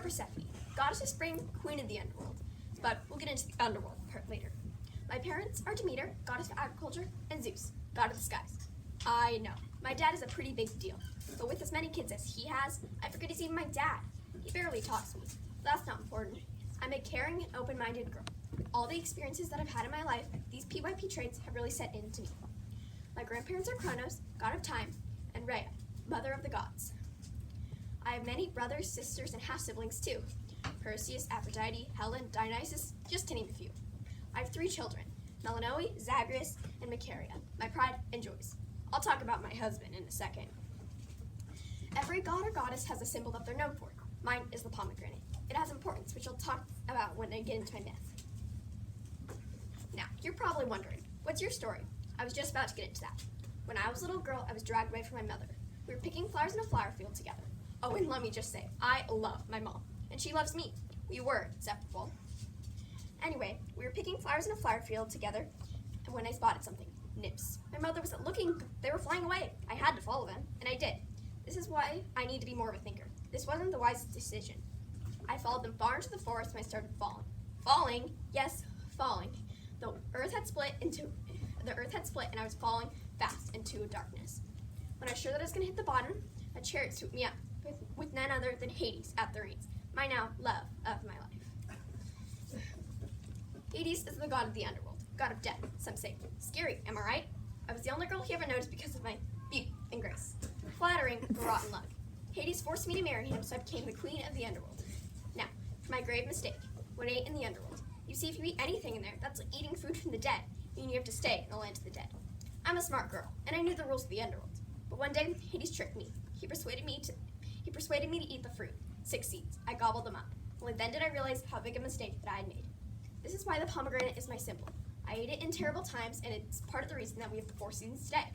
Persephone, goddess of spring, queen of the underworld. But we'll get into the underworld part later. My parents are Demeter, goddess of agriculture, and Zeus, god of the skies. I know, my dad is a pretty big deal, but with as many kids as he has, I forget he's even my dad. He barely talks to me. That's not important. I'm a caring and open-minded girl. With all the experiences that I've had in my life, these PYP traits have really set into me. My grandparents are Kronos, god of time, and Rhea, mother of the gods. I have many brothers, sisters, and half-siblings too. Perseus, Aphrodite, Helen, Dionysus, just to name a few. I have 3 children, Melanoe, Zagreus, and Macaria, my pride and joys. I'll talk about my husband in a second. Every god or goddess has a symbol that they're known for. Mine is the pomegranate. It has importance, which I'll talk about when I get into my myth. Now, you're probably wondering, what's your story? I was just about to get into that. When I was a little girl, I was dragged away from my mother. We were picking flowers in a flower field together. Oh, and let me just say, I love my mom, and she loves me. We were inseparable. Anyway, we were picking flowers in a flower field together, and when I spotted something, nymphs. My mother wasn't looking, they were flying away. I had to follow them, and I did. This is why I need to be more of a thinker. This wasn't the wisest decision. I followed them far into the forest and I started falling. Falling? Yes, falling. The earth had split and I was falling fast into darkness. When I was sure that I was going to hit the bottom, a chariot swooped me up with none other than Hades at the reins, my now love of my life. Hades is the god of the underworld, god of death, some say. Scary, am I right? I was the only girl he ever noticed because of my beauty and grace. Flattering but rotten luck. Hades forced me to marry him, so I became the queen of the underworld. Now, for my grave mistake, what I ate in the underworld. You see, if you eat anything in there, that's like eating food from the dead, meaning you have to stay in the land of the dead. I'm a smart girl, and I knew the rules of the underworld. But one day, Hades tricked me. He persuaded me to eat the fruit, 6 seeds. I gobbled them up. Only then did I realize how big a mistake that I had made. This is why the pomegranate is my symbol. I ate it in terrible times, and it's part of the reason that we have the 4 seasons today.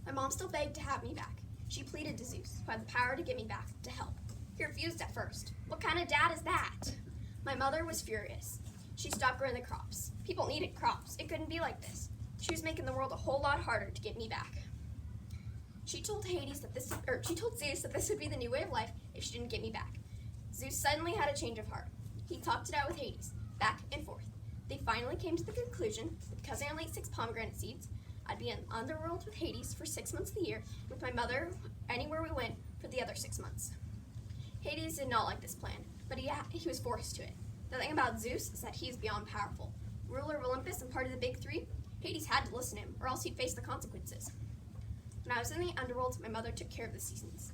My mom still begged to have me back. She pleaded to Zeus, who had the power to get me back, to help. He refused at first. What kind of dad is that? My mother was furious. She stopped growing the crops. People needed crops. It couldn't be like this. She was making the world a whole lot harder to get me back. She told Zeus that this would be the new way of life if she didn't get me back. Zeus suddenly had a change of heart. He talked it out with Hades, back and forth. They finally came to the conclusion that because I only ate 6 pomegranate seeds, I'd be in the underworld with Hades for 6 months of the year, with my mother anywhere we went for the other 6 months. Hades did not like this plan, but he was forced to it. The thing about Zeus is that he's beyond powerful. Ruler of Olympus and part of the big 3, Hades had to listen to him, or else he'd face the consequences. When I was in the underworld, my mother took care of the seasons.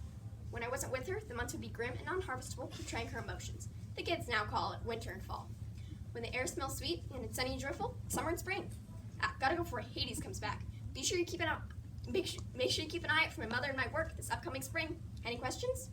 When I wasn't with her, the months would be grim and unharvestable, portraying her emotions. The kids now call it winter and fall. When the air smells sweet and it's sunny and joyful, summer and spring. Gotta go before Hades comes back. Make sure you keep an eye out for my mother and my work this upcoming spring. Any questions?